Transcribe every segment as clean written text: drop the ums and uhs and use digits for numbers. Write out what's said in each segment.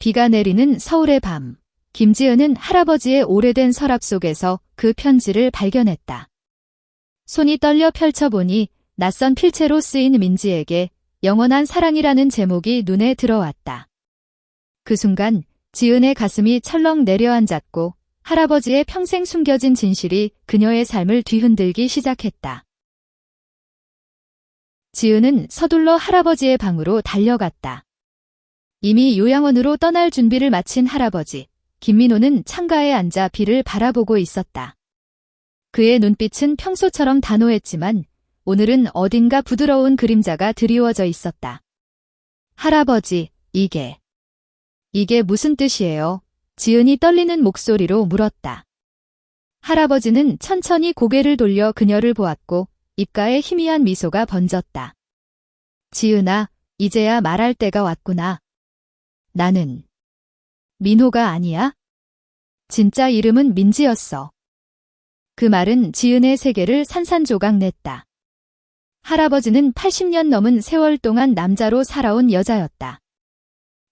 비가 내리는 서울의 밤. 김지은은 할아버지의 오래된 서랍 속에서 그 편지를 발견했다. 손이 떨려 펼쳐보니 낯선 필체로 쓰인 민지에게 영원한 사랑이라는 제목이 눈에 들어왔다. 그 순간 지은의 가슴이 철렁 내려앉았고 할아버지의 평생 숨겨진 진실이 그녀의 삶을 뒤흔들기 시작했다. 지은은 서둘러 할아버지의 방으로 달려갔다. 이미 요양원으로 떠날 준비를 마친 할아버지, 김민호는 창가에 앉아 비를 바라보고 있었다. 그의 눈빛은 평소처럼 단호했지만 오늘은 어딘가 부드러운 그림자가 드리워져 있었다. 할아버지, 이게 무슨 뜻이에요? 지은이 떨리는 목소리로 물었다. 할아버지는 천천히 고개를 돌려 그녀를 보았고 입가에 희미한 미소가 번졌다. 지은아, 이제야 말할 때가 왔구나. 나는 민호가 아니야? 진짜 이름은 민지였어. 그 말은 지은의 세계를 산산조각 냈다. 할아버지는 80년 넘은 세월 동안 남자로 살아온 여자였다.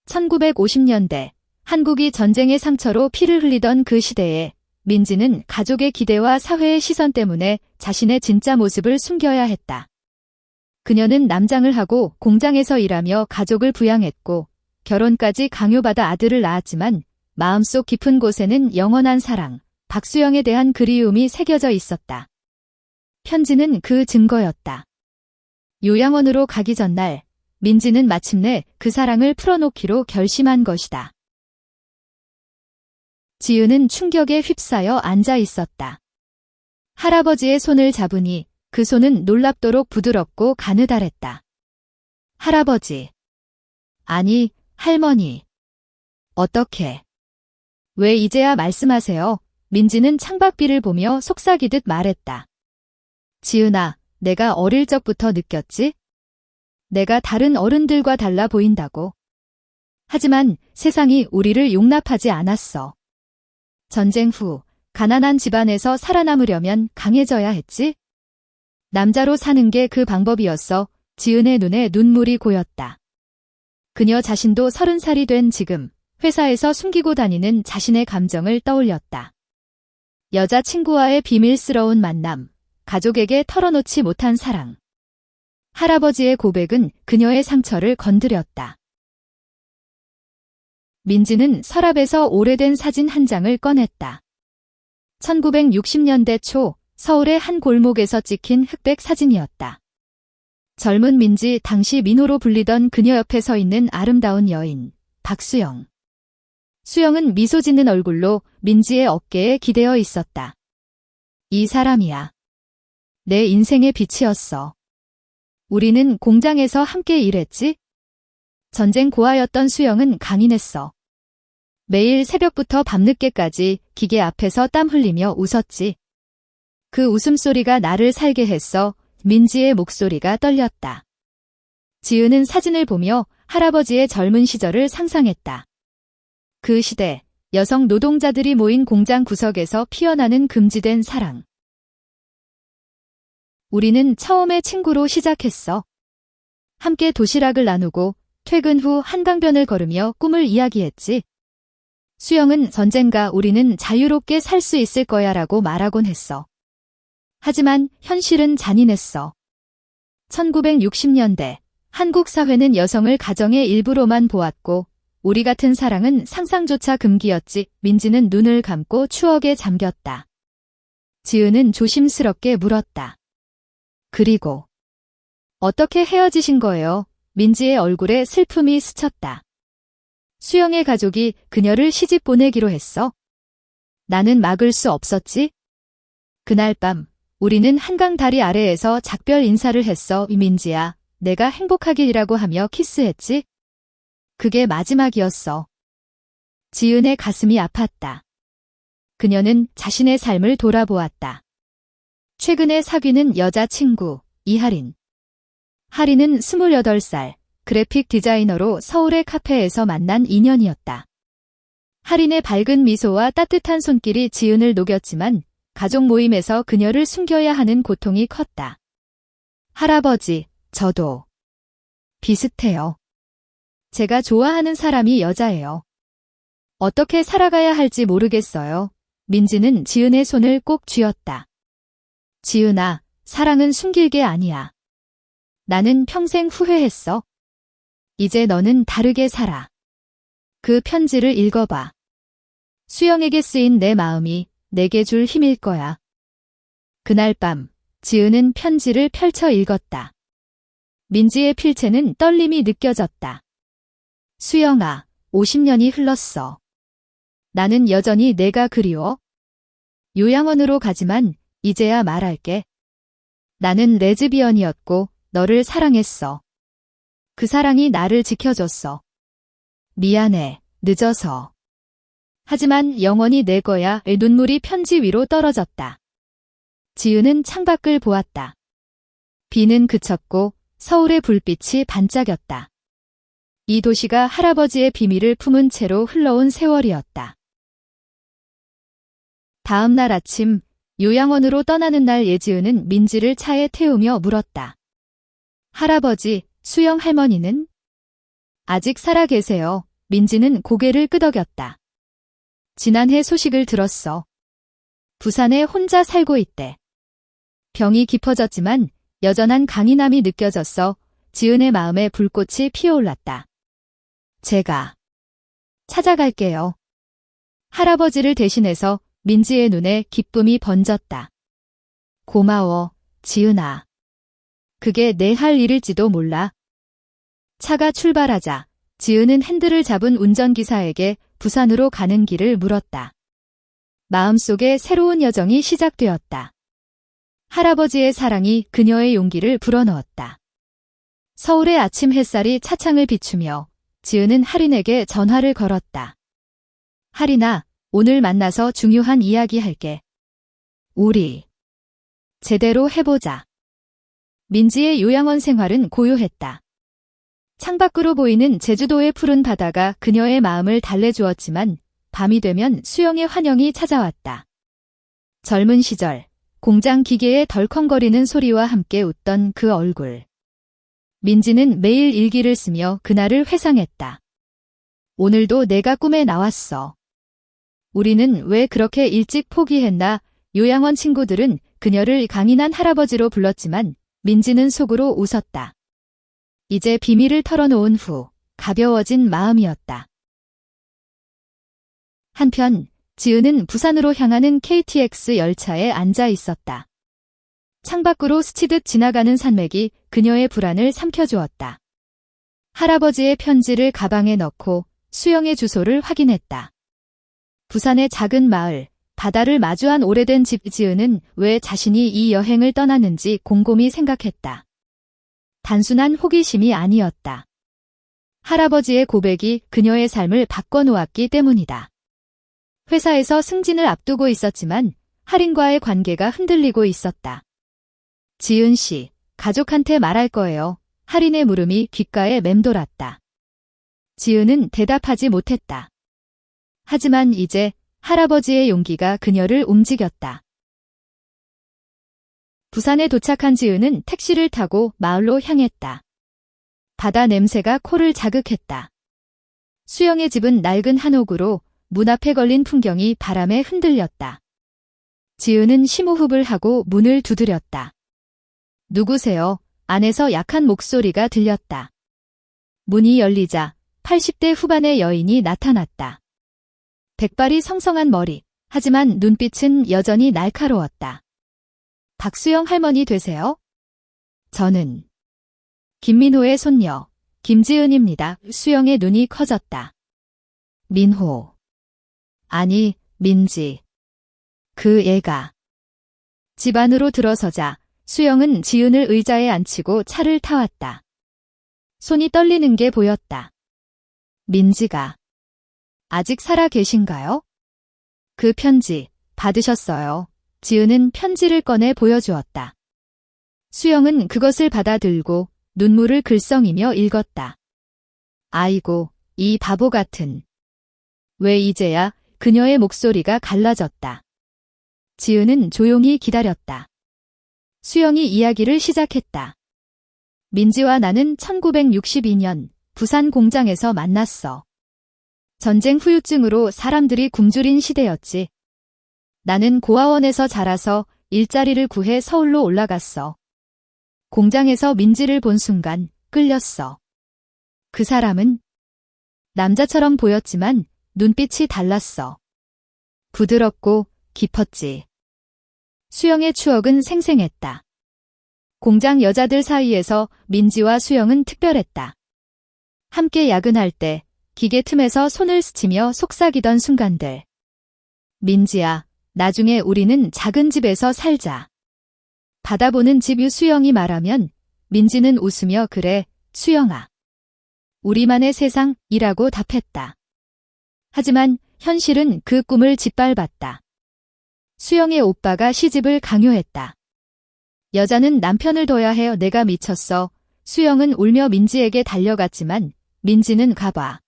1950년대 한국이 전쟁의 상처로 피를 흘리던 그 시대에 민지는 가족의 기대와 사회의 시선 때문에 자신의 진짜 모습을 숨겨야 했다. 그녀는 남장을 하고 공장에서 일하며 가족을 부양했고 결혼까지 강요받아 아들을 낳았지만 마음속 깊은 곳에는 영원한 사랑, 박수영에 대한 그리움이 새겨져 있었다. 편지는 그 증거였다. 요양원으로 가기 전날 민지는 마침내 그 사랑을 풀어놓기로 결심한 것이다. 지은은 충격에 휩싸여 앉아 있었다. 할아버지의 손을 잡으니 그 손은 놀랍도록 부드럽고 가느다랬다. 할아버지. 아니, 할머니. 어떻게? 왜 이제야 말씀하세요? 민지는 창밖비를 보며 속삭이듯 말했다. 지은아, 내가 어릴 적부터 느꼈지? 내가 다른 어른들과 달라 보인다고. 하지만 세상이 우리를 용납하지 않았어. 전쟁 후 가난한 집안에서 살아남으려면 강해져야 했지? 남자로 사는 게 그 방법이었어. 지은의 눈에 눈물이 고였다. 그녀 자신도 30살이 된 지금 회사에서 숨기고 다니는 자신의 감정을 떠올렸다. 여자친구와의 비밀스러운 만남, 가족에게 털어놓지 못한 사랑. 할아버지의 고백은 그녀의 상처를 건드렸다. 민지는 서랍에서 오래된 사진 한 장을 꺼냈다. 1960년대 초 서울의 한 골목에서 찍힌 흑백 사진이었다. 젊은 민지, 당시 민호로 불리던 그녀 옆에 서 있는 아름다운 여인, 박수영. 수영은 미소 짓는 얼굴로 민지의 어깨에 기대어 있었다. 이 사람이야. 내 인생의 빛이었어. 우리는 공장에서 함께 일했지? 전쟁 고아였던 수영은 강인했어. 매일 새벽부터 밤늦게까지 기계 앞에서 땀 흘리며 웃었지. 그 웃음소리가 나를 살게 했어. 민지의 목소리가 떨렸다. 지은은 사진을 보며 할아버지의 젊은 시절을 상상했다. 그 시대, 여성 노동자들이 모인 공장 구석에서 피어나는 금지된 사랑. 우리는 처음에 친구로 시작했어. 함께 도시락을 나누고 퇴근 후 한강변을 걸으며 꿈을 이야기했지. 수영은 언젠가 우리는 자유롭게 살 수 있을 거야 라고 말하곤 했어. 하지만 현실은 잔인했어. 1960년대 한국 사회는 여성을 가정의 일부로만 보았고 우리 같은 사랑은 상상조차 금기였지. 민지는 눈을 감고 추억에 잠겼다. 지은은 조심스럽게 물었다. 그리고 어떻게 헤어지신 거예요? 민지의 얼굴에 슬픔이 스쳤다. 수영의 가족이 그녀를 시집 보내기로 했어. 나는 막을 수 없었지. 그날 밤 우리는 한강 다리 아래에서 작별 인사를 했어. 민지야, 내가 행복하길이라고 하며 키스했지. 그게 마지막이었어. 지은의 가슴이 아팠다. 그녀는 자신의 삶을 돌아보았다. 최근에 사귀는 여자친구, 이하린. 하린은 28살, 그래픽 디자이너로 서울의 카페에서 만난 인연이었다. 하린의 밝은 미소와 따뜻한 손길이 지은을 녹였지만 가족 모임에서 그녀를 숨겨야 하는 고통이 컸다. 할아버지, 저도 비슷해요. 제가 좋아하는 사람이 여자예요. 어떻게 살아가야 할지 모르겠어요. 민지는 지은의 손을 꼭 쥐었다. 지은아, 사랑은 숨길 게 아니야. 나는 평생 후회했어. 이제 너는 다르게 살아. 그 편지를 읽어봐. 수영에게 쓰인 내 마음이 내게 줄 힘일 거야. 그날 밤, 지은은 편지를 펼쳐 읽었다. 민지의 필체는 떨림이 느껴졌다. 수영아, 50년이 흘렀어. 나는 여전히 내가 그리워. 요양원으로 가지만 이제야 말할게. 나는 레즈비언이었고 너를 사랑했어. 그 사랑이 나를 지켜줬어. 미안해, 늦어서. 하지만 영원히 내 거야. 눈물이 편지 위로 떨어졌다. 지은은 창밖을 보았다. 비는 그쳤고 서울의 불빛이 반짝였다. 이 도시가 할아버지의 비밀을 품은 채로 흘러온 세월이었다. 다음 날 아침, 요양원으로 떠나는 날 예지은은 민지를 차에 태우며 물었다. 할아버지, 수영 할머니는? 아직 살아 계세요. 민지는 고개를 끄덕였다. 지난해 소식을 들었어. 부산에 혼자 살고 있대. 병이 깊어졌지만 여전한 강인함이 느껴졌어. 지은의 마음에 불꽃이 피어올랐다. 제가 찾아갈게요. 할아버지를 대신해서 민지의 눈에 기쁨이 번졌다. 고마워, 지은아. 그게 내 할 일일지도 몰라. 차가 출발하자 지은은 핸들을 잡은 운전기사에게 부산으로 가는 길을 물었다. 마음속에 새로운 여정이 시작되었다. 할아버지의 사랑이 그녀의 용기를 불어넣었다. 서울의 아침 햇살이 차창을 비추며 지은은 할인에게 전화를 걸었다. 할인아, 오늘 만나서 중요한 이야기 할게. 우리 제대로 해보자. 민지의 요양원 생활은 고요했다. 창밖으로 보이는 제주도의 푸른 바다가 그녀의 마음을 달래주었지만 밤이 되면 수영의 환영이 찾아왔다. 젊은 시절, 공장 기계의 덜컹거리는 소리와 함께 웃던 그 얼굴. 민지는 매일 일기를 쓰며 그날을 회상했다. 오늘도 내가 꿈에 나왔어. 우리는 왜 그렇게 일찍 포기했나? 요양원 친구들은 그녀를 강인한 할아버지로 불렀지만 민지는 속으로 웃었다. 이제 비밀을 털어놓은 후 가벼워진 마음이었다. 한편 지은은 부산으로 향하는 KTX 열차에 앉아 있었다. 창밖으로 스치듯 지나가는 산맥이 그녀의 불안을 삼켜주었다. 할아버지의 편지를 가방에 넣고 수영의 주소를 확인했다. 부산의 작은 마을, 바다를 마주한 오래된 집. 지은은 왜 자신이 이 여행을 떠나는지 곰곰이 생각했다. 단순한 호기심이 아니었다. 할아버지의 고백이 그녀의 삶을 바꿔놓았기 때문이다. 회사에서 승진을 앞두고 있었지만 할인과의 관계가 흔들리고 있었다. 지은 씨, 가족한테 말할 거예요. 할인의 물음이 귓가에 맴돌았다. 지은은 대답하지 못했다. 하지만 이제 할아버지의 용기가 그녀를 움직였다. 부산에 도착한 지은은 택시를 타고 마을로 향했다. 바다 냄새가 코를 자극했다. 수영의 집은 낡은 한옥으로 문 앞에 걸린 풍경이 바람에 흔들렸다. 지은은 심호흡을 하고 문을 두드렸다. 누구세요? 안에서 약한 목소리가 들렸다. 문이 열리자 80대 후반의 여인이 나타났다. 백발이 성성한 머리, 하지만 눈빛은 여전히 날카로웠다. 박수영 할머니 되세요? 저는 김민호의 손녀, 김지은입니다. 수영의 눈이 커졌다. 민호. 아니, 민지. 그 애가. 집 안으로 들어서자 수영은 지은을 의자에 앉히고 차를 타왔다. 손이 떨리는 게 보였다. 민지가. 아직 살아 계신가요? 그 편지 받으셨어요. 지은은 편지를 꺼내 보여주었다. 수영은 그것을 받아들고 눈물을 글썽이며 읽었다. 아이고, 이 바보 같은. 왜 이제야? 그녀의 목소리가 갈라졌다. 지은은 조용히 기다렸다. 수영이 이야기를 시작했다. 민지와 나는 1962년 부산 공장에서 만났어. 전쟁 후유증으로 사람들이 굶주린 시대였지. 나는 고아원에서 자라서 일자리를 구해 서울로 올라갔어. 공장에서 민지를 본 순간 끌렸어. 그 사람은 남자처럼 보였지만 눈빛이 달랐어. 부드럽고 깊었지. 수영의 추억은 생생했다. 공장 여자들 사이에서 민지와 수영은 특별했다. 함께 야근할 때 기계 틈에서 손을 스치며 속삭이던 순간들. 민지야, 나중에 우리는 작은 집에서 살자. 받아보는 집 수영이 말하면 민지는 웃으며 그래, 수영아. 우리만의 세상이라고 답했다. 하지만 현실은 그 꿈을 짓밟았다. 수영의 오빠가 시집을 강요했다. 여자는 남편을 둬야 해. 내가 미쳤어. 수영은 울며 민지에게 달려갔지만 민지는 가봐.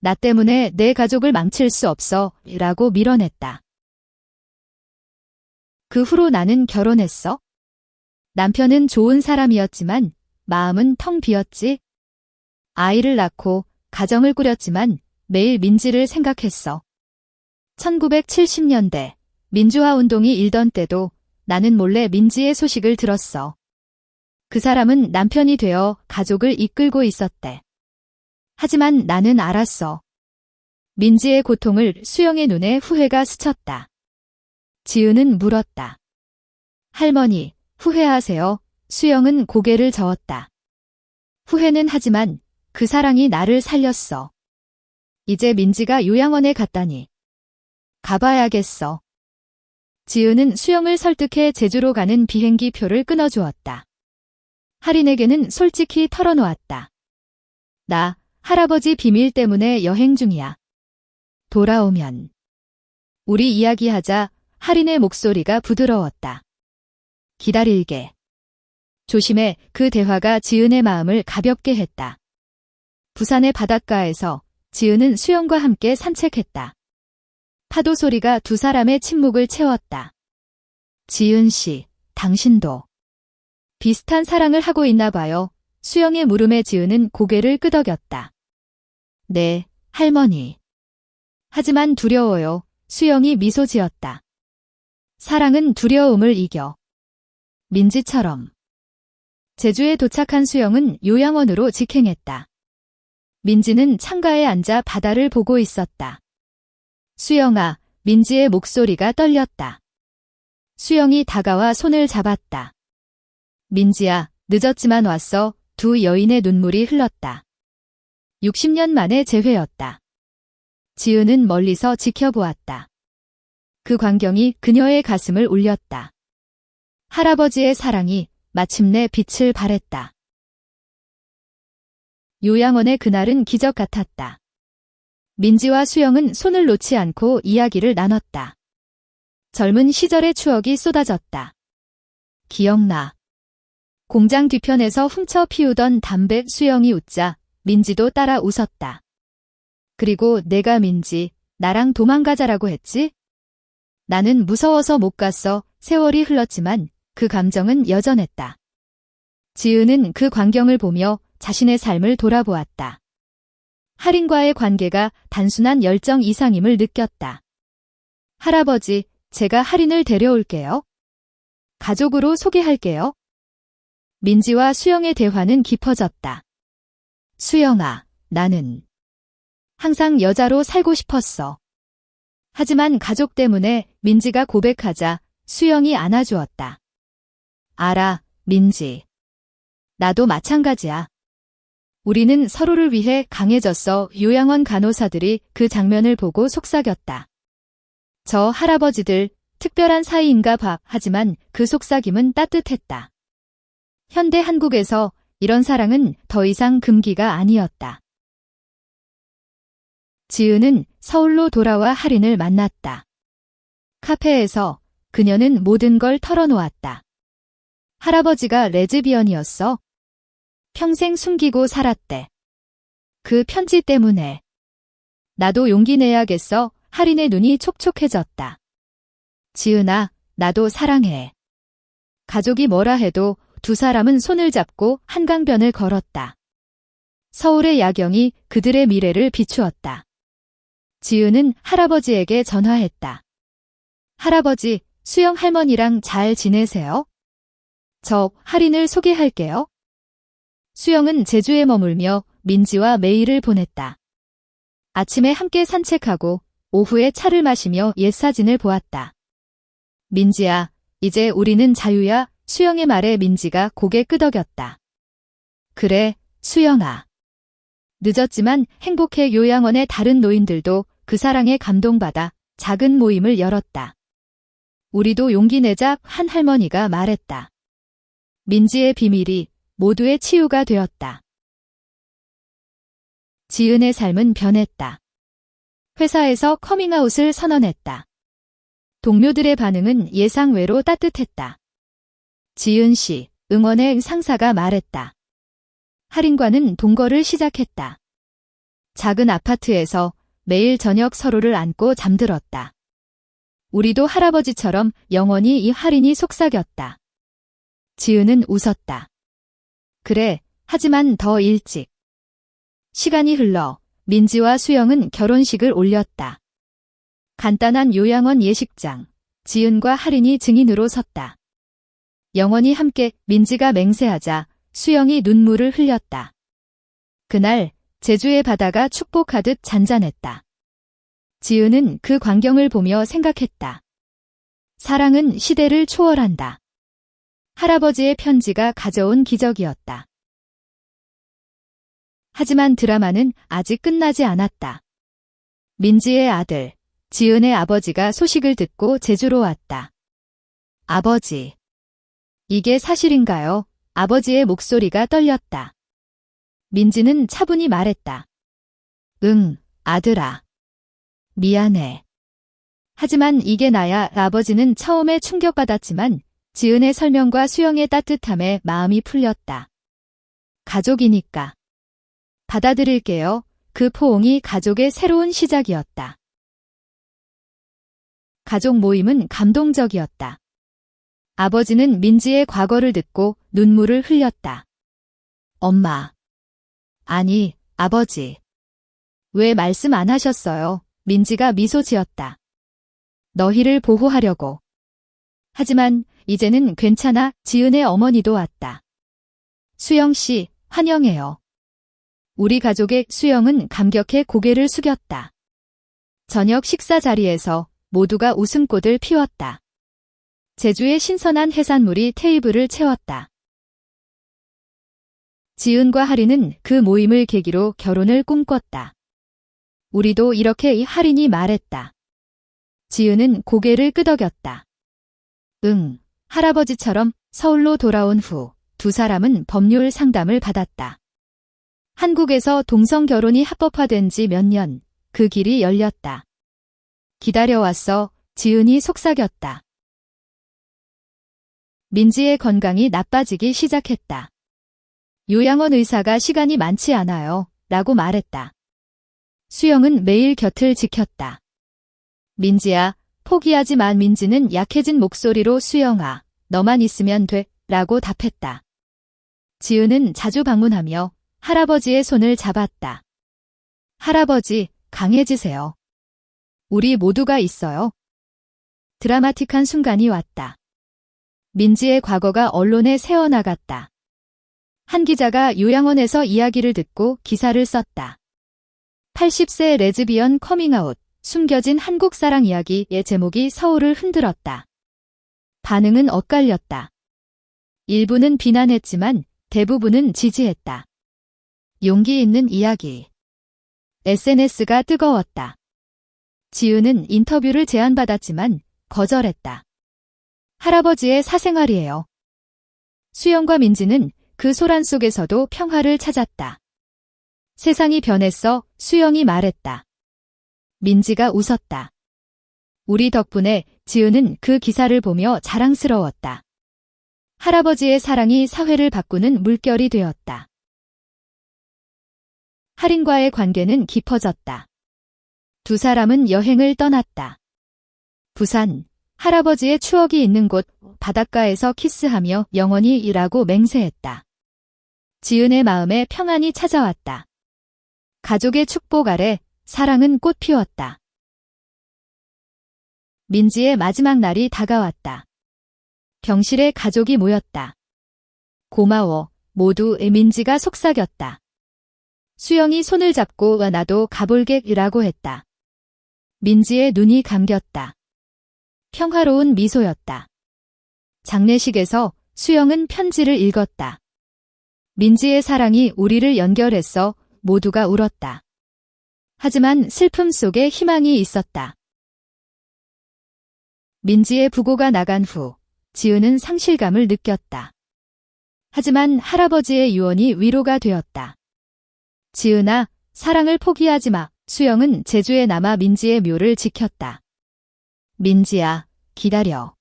나 때문에 내 가족을 망칠 수 없어. 라고 밀어냈다. 그 후로 나는 결혼했어. 남편은 좋은 사람이었지만 마음은 텅 비었지. 아이를 낳고 가정을 꾸렸지만 매일 민지를 생각했어. 1970년대 민주화 운동이 일던 때도 나는 몰래 민지의 소식을 들었어. 그 사람은 남편이 되어 가족을 이끌고 있었대. 하지만 나는 알았어. 민지의 고통을 수영의 눈에 후회가 스쳤다. 지은은 물었다. 할머니, 후회하세요? 수영은 고개를 저었다. 후회는 하지만 그 사랑이 나를 살렸어. 이제 민지가 요양원에 갔다니. 가봐야겠어. 지은은 수영을 설득해 제주로 가는 비행기 표를 끊어주었다. 할인에게는 솔직히 털어놓았다. 나 할아버지 비밀 때문에 여행 중이야. 돌아오면 우리 이야기하자. 할인의 목소리가 부드러웠다. 기다릴게. 조심해. 그 대화가 지은의 마음을 가볍게 했다. 부산의 바닷가에서 지은은 수영과 함께 산책했다. 파도 소리가 두 사람의 침묵을 채웠다. 지은 씨, 당신도 비슷한 사랑을 하고 있나 봐요. 수영의 물음에 지은은 고개를 끄덕였다. 네, 할머니. 하지만 두려워요. 수영이 미소 지었다. 사랑은 두려움을 이겨. 민지처럼. 제주에 도착한 수영은 요양원으로 직행했다. 민지는 창가에 앉아 바다를 보고 있었다. 수영아, 민지의 목소리가 떨렸다. 수영이 다가와 손을 잡았다. 민지야, 늦었지만 왔어. 두 여인의 눈물이 흘렀다. 60년 만의 재회였다. 지은은 멀리서 지켜보았다. 그 광경이 그녀의 가슴을 울렸다. 할아버지의 사랑이 마침내 빛을 발했다. 요양원의 그날은 기적 같았다. 민지와 수영은 손을 놓지 않고 이야기를 나눴다. 젊은 시절의 추억이 쏟아졌다. 기억나. 공장 뒤편에서 훔쳐 피우던 담배. 수영이 웃자 민지도 따라 웃었다. 그리고 내가 민지, 나랑 도망가자라고 했지? 나는 무서워서 못 갔어. 세월이 흘렀지만 그 감정은 여전했다. 지은은 그 광경을 보며 자신의 삶을 돌아보았다. 할인과의 관계가 단순한 열정 이상임을 느꼈다. 할아버지, 제가 할인을 데려올게요. 가족으로 소개할게요. 민지와 수영의 대화는 깊어졌다. 수영아, 나는 항상 여자로 살고 싶었어. 하지만 가족 때문에 민지가 고백하자 수영이 안아주었다. 알아, 민지. 나도 마찬가지야. 우리는 서로를 위해 강해졌어. 요양원 간호사들이 그 장면을 보고 속삭였다. 저 할아버지들 특별한 사이인가 봐. 하지만 그 속삭임은 따뜻했다. 현대 한국에서 이런 사랑은 더 이상 금기가 아니었다. 지은은 서울로 돌아와 할인을 만났다. 카페에서 그녀는 모든 걸 털어놓았다. 할아버지가 레즈비언이었어. 평생 숨기고 살았대. 그 편지 때문에. 나도 용기 내야겠어. 할인의 눈이 촉촉해졌다. 지은아, 나도 사랑해. 가족이 뭐라 해도 두 사람은 손을 잡고 한강변을 걸었다. 서울의 야경이 그들의 미래를 비추었다. 지은은 할아버지에게 전화했다. 할아버지, 수영 할머니랑 잘 지내세요? 저 할인을 소개할게요. 수영은 제주에 머물며 민지와 메일을 보냈다. 아침에 함께 산책하고 오후에 차를 마시며 옛사진을 보았다. 민지야, 이제 우리는 자유야. 수영의 말에 민지가 고개 끄덕였다. 그래, 수영아. 늦었지만 행복해. 요양원의 다른 노인들도 그 사랑에 감동받아 작은 모임을 열었다. 우리도 용기 내자. 한 할머니가 말했다. 민지의 비밀이 모두의 치유가 되었다. 지은의 삶은 변했다. 회사에서 커밍아웃을 선언했다. 동료들의 반응은 예상외로 따뜻했다. 지은 씨, 응원의 상사가 말했다. 할인과는 동거를 시작했다. 작은 아파트에서 매일 저녁 서로를 안고 잠들었다. 우리도 할아버지처럼 영원히 이 할인이 속삭였다. 지은은 웃었다. 그래, 하지만 더 일찍. 시간이 흘러 민지와 수영은 결혼식을 올렸다. 간단한 요양원 예식장, 지은과 할인이 증인으로 섰다. 영원히 함께. 민지가 맹세하자 수영이 눈물을 흘렸다. 그날 제주의 바다가 축복하듯 잔잔했다. 지은은 그 광경을 보며 생각했다. 사랑은 시대를 초월한다. 할아버지의 편지가 가져온 기적이었다. 하지만 드라마는 아직 끝나지 않았다. 민지의 아들, 지은의 아버지가 소식을 듣고 제주로 왔다. 아버지. 이게 사실인가요? 아버지의 목소리가 떨렸다. 민지는 차분히 말했다. 응, 아들아. 미안해. 하지만 이게 나야. 아버지는 처음에 충격받았지만 지은의 설명과 수영의 따뜻함에 마음이 풀렸다. 가족이니까. 받아들일게요. 그 포옹이 가족의 새로운 시작이었다. 가족 모임은 감동적이었다. 아버지는 민지의 과거를 듣고 눈물을 흘렸다. 엄마. 아니, 아버지. 왜 말씀 안 하셨어요? 민지가 미소 지었다. 너희를 보호하려고. 하지만 이제는 괜찮아. 지은의 어머니도 왔다. 수영 씨, 환영해요. 우리 가족의. 수영은 감격해 고개를 숙였다. 저녁 식사 자리에서 모두가 웃음꽃을 피웠다. 제주의 신선한 해산물이 테이블을 채웠다. 지은과 할인은 그 모임을 계기로 결혼을 꿈꿨다. 우리도 이렇게. 이 할인이 말했다. 지은은 고개를 끄덕였다. 응, 할아버지처럼. 서울로 돌아온 후 두 사람은 법률 상담을 받았다. 한국에서 동성 결혼이 합법화된 지 몇 년, 그 길이 열렸다. 기다려왔어. 지은이 속삭였다. 민지의 건강이 나빠지기 시작했다. 요양원 의사가 시간이 많지 않아요. 라고 말했다. 수영은 매일 곁을 지켰다. 민지야, 포기하지 마. 민지는 약해진 목소리로 수영아, 너만 있으면 돼. 라고 답했다. 지은은 자주 방문하며 할아버지의 손을 잡았다. 할아버지, 강해지세요. 우리 모두가 있어요. 드라마틱한 순간이 왔다. 민지의 과거가 언론에 새어나갔다. 한 기자가 요양원에서 이야기를 듣고 기사를 썼다. 80세 레즈비언 커밍아웃, 숨겨진 한국 사랑 이야기의 제목이 서울을 흔들었다. 반응은 엇갈렸다. 일부는 비난했지만 대부분은 지지했다. 용기 있는 이야기. SNS가 뜨거웠다. 지은은 인터뷰를 제안받았지만 거절했다. 할아버지의 사생활이에요. 수영과 민지는 그 소란 속에서도 평화를 찾았다. 세상이 변했어. 수영이 말했다. 민지가 웃었다. 우리 덕분에. 지은은 그 기사를 보며 자랑스러웠다. 할아버지의 사랑이 사회를 바꾸는 물결이 되었다. 할인과의 관계는 깊어졌다. 두 사람은 여행을 떠났다. 부산, 할아버지의 추억이 있는 곳, 바닷가에서 키스하며 영원히 일하고 맹세했다. 지은의 마음에 평안이 찾아왔다. 가족의 축복 아래 사랑은 꽃 피웠다. 민지의 마지막 날이 다가왔다. 병실에 가족이 모였다. 고마워. 모두 민지가 속삭였다. 수영이 손을 잡고 나도 가볼게라고 했다. 민지의 눈이 감겼다. 평화로운 미소였다. 장례식에서 수영은 편지를 읽었다. 민지의 사랑이 우리를 연결했어. 모두가 울었다. 하지만 슬픔 속에 희망이 있었다. 민지의 부고가 나간 후 지은은 상실감을 느꼈다. 하지만 할아버지의 유언이 위로가 되었다. 지은아, 사랑을 포기하지 마. 수영은 제주에 남아 민지의 묘를 지켰다. 민지야, 기다려.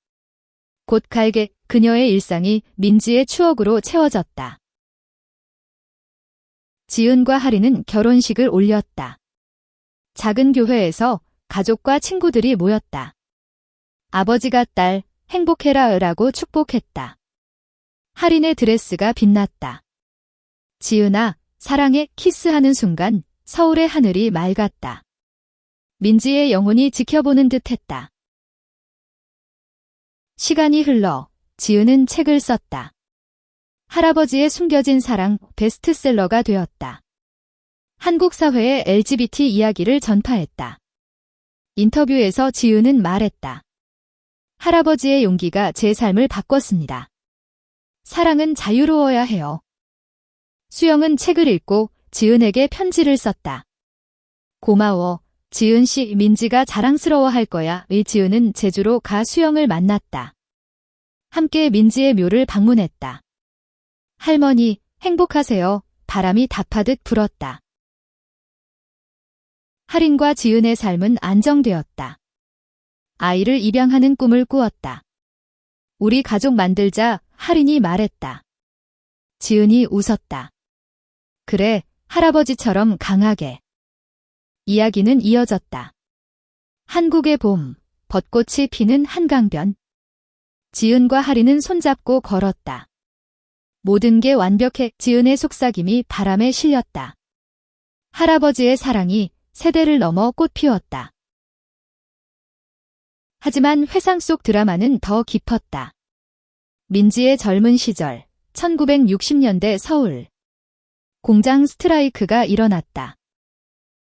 곧 갈게. 그녀의 일상이 민지의 추억으로 채워졌다. 지은과 하리는 결혼식을 올렸다. 작은 교회에서 가족과 친구들이 모였다. 아버지가 딸, 행복해라라고 축복했다. 하린의 드레스가 빛났다. 지은아, 사랑해. 키스하는 순간 서울의 하늘이 맑았다. 민지의 영혼이 지켜보는 듯했다. 시간이 흘러 지은은 책을 썼다. 할아버지의 숨겨진 사랑 베스트셀러가 되었다. 한국 사회의 LGBT 이야기를 전파했다. 인터뷰에서 지은은 말했다. 할아버지의 용기가 제 삶을 바꿨습니다. 사랑은 자유로워야 해요. 수영은 책을 읽고 지은에게 편지를 썼다. 고마워. 지은 씨, 민지가 자랑스러워할 거야. 지은은 제주로 가 수영을 만났다. 함께 민지의 묘를 방문했다. 할머니, 행복하세요. 바람이 답하듯 불었다. 하린과 지은의 삶은 안정되었다. 아이를 입양하는 꿈을 꾸었다. 우리 가족 만들자. 하린이 말했다. 지은이 웃었다. 그래, 할아버지처럼 강하게. 이야기는 이어졌다. 한국의 봄, 벚꽃이 피는 한강변. 지은과 하린은 손잡고 걸었다. 모든 게 완벽해. 지은의 속삭임이 바람에 실렸다. 할아버지의 사랑이 세대를 넘어 꽃 피웠다. 하지만 회상 속 드라마는 더 깊었다. 민지의 젊은 시절, 1960년대 서울. 공장 스트라이크가 일어났다.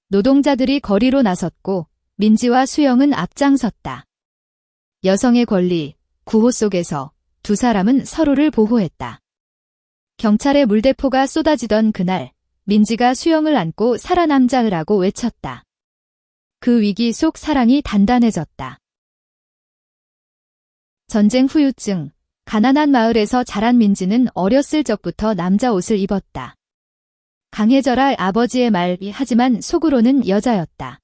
노동자들이 거리로 나섰고 민지와 수영은 앞장섰다. 여성의 권리, 구호 속에서 두 사람은 서로를 보호했다. 경찰의 물대포가 쏟아지던 그날, 민지가 수영을 안고 살아남자라고 외쳤다. 그 위기 속 사랑이 단단해졌다. 전쟁 후유증, 가난한 마을에서 자란 민지는 어렸을 적부터 남자 옷을 입었다. 강해져라 아버지의 말이 하지만 속으로는 여자였다.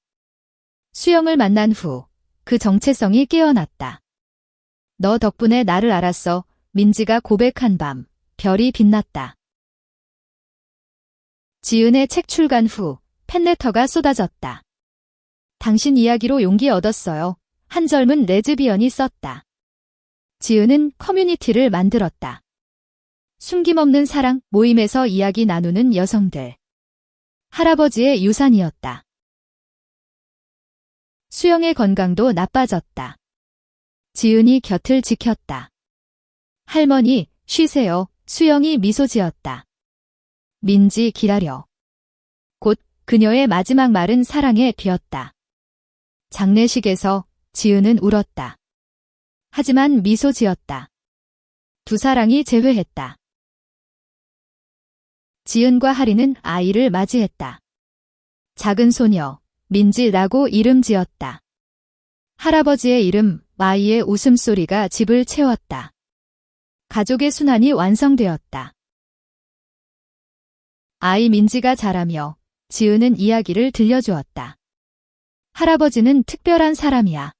수영을 만난 후 그 정체성이 깨어났다. 너 덕분에 나를 알았어. 민지가 고백한 밤, 별이 빛났다. 지은의 책 출간 후 팬레터가 쏟아졌다. 당신 이야기로 용기 얻었어요. 한 젊은 레즈비언이 썼다. 지은은 커뮤니티를 만들었다. 숨김없는 사랑 모임에서 이야기 나누는 여성들. 할아버지의 유산이었다. 수영의 건강도 나빠졌다. 지은이 곁을 지켰다. 할머니, 쉬세요. 수영이 미소 지었다. 민지 기다려. 곧 그녀의 마지막 말은 사랑에 비었다. 장례식에서 지은은 울었다. 하지만 미소 지었다. 두 사랑이 재회했다. 지은과 하리는 아이를 맞이했다. 작은 소녀, 민지라고 이름 지었다. 할아버지의 이름, 아이의 웃음소리가 집을 채웠다. 가족의 순환이 완성되었다. 아이 민지가 자라며 지은은 이야기를 들려주었다. 할아버지는 특별한 사람이야.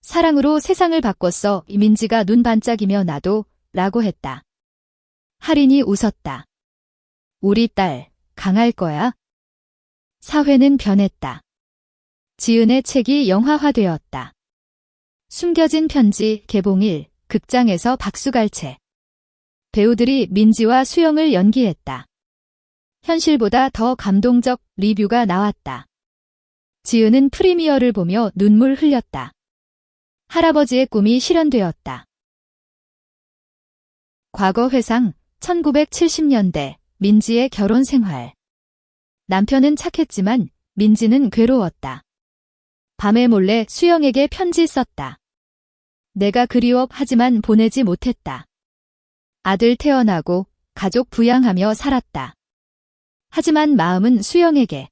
사랑으로 세상을 바꿨어. 민지가 눈 반짝이며 나도 라고 했다. 하린이 웃었다. 우리 딸, 강할 거야? 사회는 변했다. 지은의 책이 영화화되었다. 숨겨진 편지 개봉일, 극장에서 박수갈채. 배우들이 민지와 수영을 연기했다. 현실보다 더 감동적 리뷰가 나왔다. 지은은 프리미어를 보며 눈물 흘렸다. 할아버지의 꿈이 실현되었다. 과거 회상 1970년대 민지의 결혼 생활. 남편은 착했지만 민지는 괴로웠다. 밤에 몰래 수영에게 편지 썼다. 내가 그리워 하지만 보내지 못했다. 아들 태어나고 가족 부양하며 살았다. 하지만 마음은 수영에게.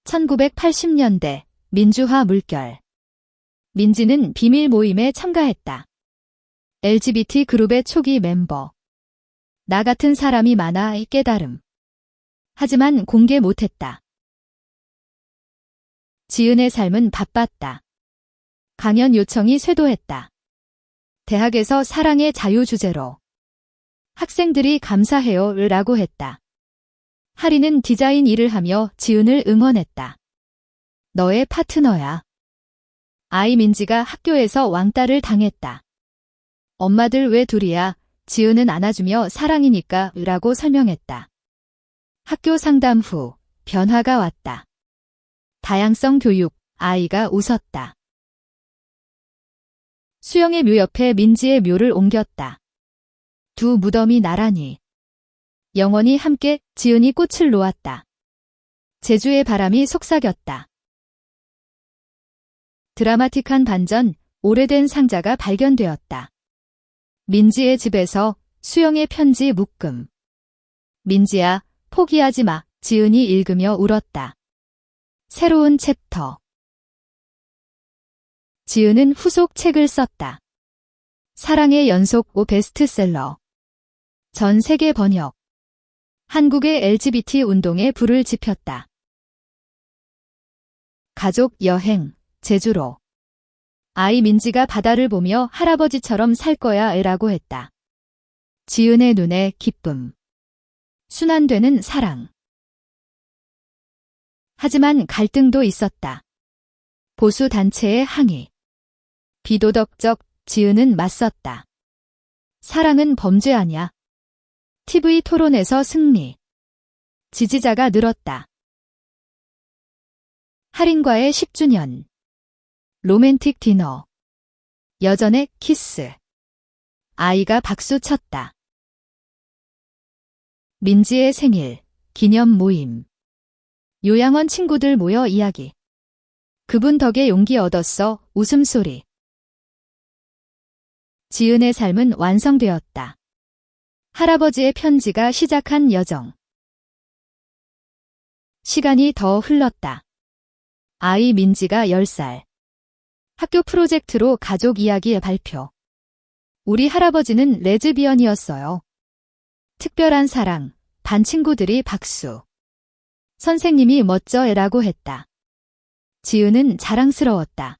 1980년대 민주화 물결. 민지는 비밀 모임에 참가했다. LGBT 그룹의 초기 멤버. 나 같은 사람이 많아 깨달음. 하지만 공개 못했다. 지은의 삶은 바빴다. 강연 요청이 쇄도했다. 대학에서 사랑의 자유 주제로. 학생들이 감사해요 라고 했다. 하리는 디자인 일을 하며 지은을 응원했다. 너의 파트너야. 아이 민지가 학교에서 왕따를 당했다. 엄마들 왜 둘이야? 지은은 안아주며 사랑이니까 라고 설명했다. 학교 상담 후 변화가 왔다. 다양성 교육, 아이가 웃었다. 수영의 묘 옆에 민지의 묘를 옮겼다. 두 무덤이 나란히. 영원히 함께 지은이 꽃을 놓았다. 제주의 바람이 속삭였다. 드라마틱한 반전, 오래된 상자가 발견되었다. 민지의 집에서 수영의 편지 묶음. 민지야, 포기하지 마. 지은이 읽으며 울었다. 새로운 챕터. 지은은 후속 책을 썼다. 사랑의 연속 5 베스트셀러. 전 세계 번역. 한국의 LGBT 운동에 불을 지폈다. 가족 여행, 제주로. 아이 민지가 바다를 보며 할아버지처럼 살 거야 라고 했다. 지은의 눈에 기쁨. 순환되는 사랑. 하지만 갈등도 있었다. 보수 단체의 항의. 비도덕적, 지은은 맞섰다. 사랑은 범죄 아니야. TV 토론에서 승리. 지지자가 늘었다. 할인과의 10주년. 로맨틱 디너. 여전의 키스. 아이가 박수 쳤다. 민지의 생일, 기념 모임. 요양원 친구들 모여 이야기. 그분 덕에 용기 얻었어. 웃음소리. 지은의 삶은 완성되었다. 할아버지의 편지가 시작한 여정. 시간이 더 흘렀다. 아이 민지가 10살. 학교 프로젝트로 가족 이야기 발표. 우리 할아버지는 레즈비언이었어요. 특별한 사랑, 반 친구들이 박수. 선생님이 멋져라고 했다. 지은은 자랑스러웠다.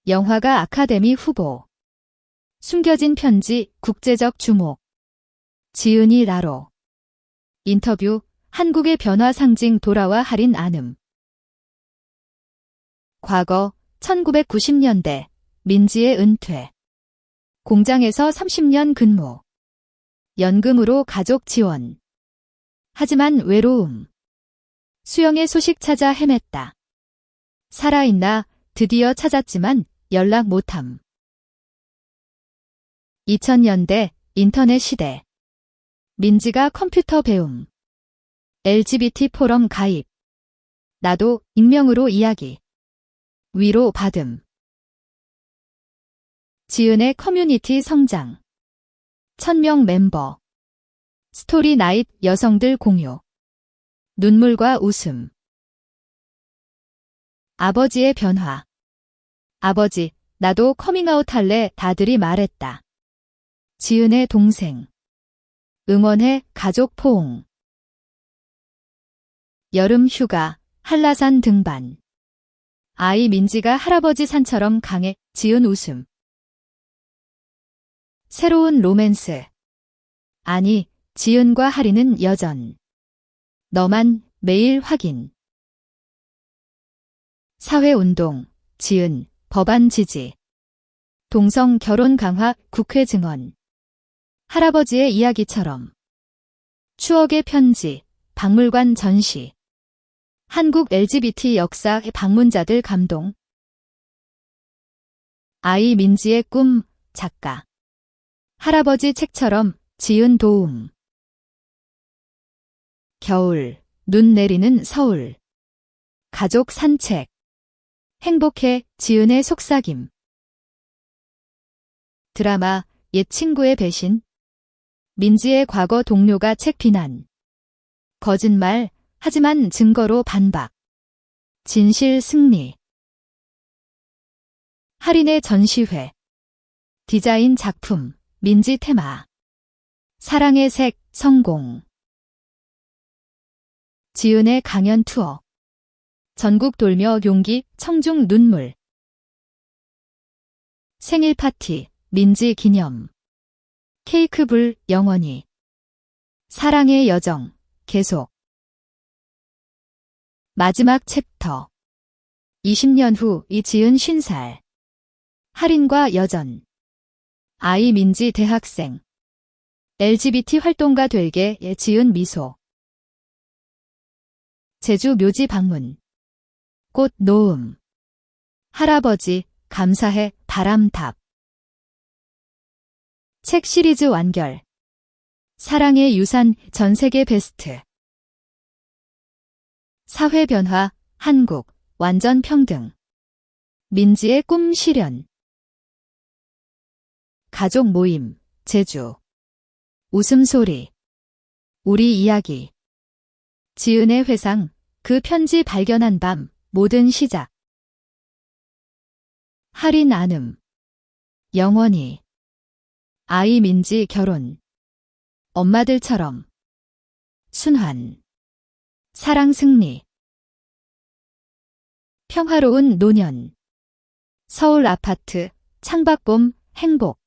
영화가 아카데미 후보. 숨겨진 편지, 국제적 주목. 지은이 나로. 인터뷰, 한국의 변화 상징 돌아와 할인 안음. 과거 1990년대 민지의 은퇴. 공장에서 30년 근무. 연금으로 가족 지원. 하지만 외로움. 수영의 소식 찾아 헤맸다. 살아있나 드디어 찾았지만 연락 못함. 2000년대 인터넷 시대. 민지가 컴퓨터 배움. LGBT 포럼 가입. 나도 익명으로 이야기. 위로 받음. 지은의 커뮤니티 성장. 1000명 멤버. 스토리 나잇 여성들 공유. 눈물과 웃음. 아버지의 변화. 아버지, 나도 커밍아웃 할래 다들이 말했다. 지은의 동생. 응원해 가족 포옹. 여름 휴가, 한라산 등반. 아이 민지가 할아버지 산처럼 강해, 지은 웃음. 새로운 로맨스. 아니, 지은과 하리는 여전. 너만 매일 확인. 사회운동, 지은, 법안 지지. 동성 결혼 강화, 국회 증언. 할아버지의 이야기처럼. 추억의 편지, 박물관 전시. 한국 LGBT 역사 방문자들 감동. 아이 민지의 꿈, 작가. 할아버지 책처럼 지은 도움. 겨울, 눈 내리는 서울. 가족 산책. 행복해, 지은의 속삭임. 드라마, 옛 친구의 배신. 민지의 과거 동료가 책 비난. 거짓말, 하지만 증거로 반박. 진실 승리. 할인의 전시회. 디자인 작품, 민지 테마. 사랑의 색, 성공. 지은의 강연 투어. 전국 돌며 용기, 청중 눈물. 생일 파티, 민지 기념. 케이크 불, 영원히. 사랑의 여정, 계속. 마지막 챕터. 20년 후 이지은 50살. 할인과 여전. 아이 민지 대학생. LGBT 활동가 될게 지은 미소. 제주 묘지 방문. 꽃 놓음. 할아버지, 감사해, 바람탑. 책 시리즈 완결. 사랑의 유산, 전세계 베스트. 사회 변화, 한국, 완전 평등. 민지의 꿈 실현. 가족 모임, 제주. 웃음소리. 우리 이야기. 지은의 회상, 그 편지 발견한 밤, 모든 시작. 할인 안음. 영원히. 아이 민지 결혼. 엄마들처럼. 순환. 사랑 승리. 평화로운 노년. 서울 아파트, 창밖봄, 행복.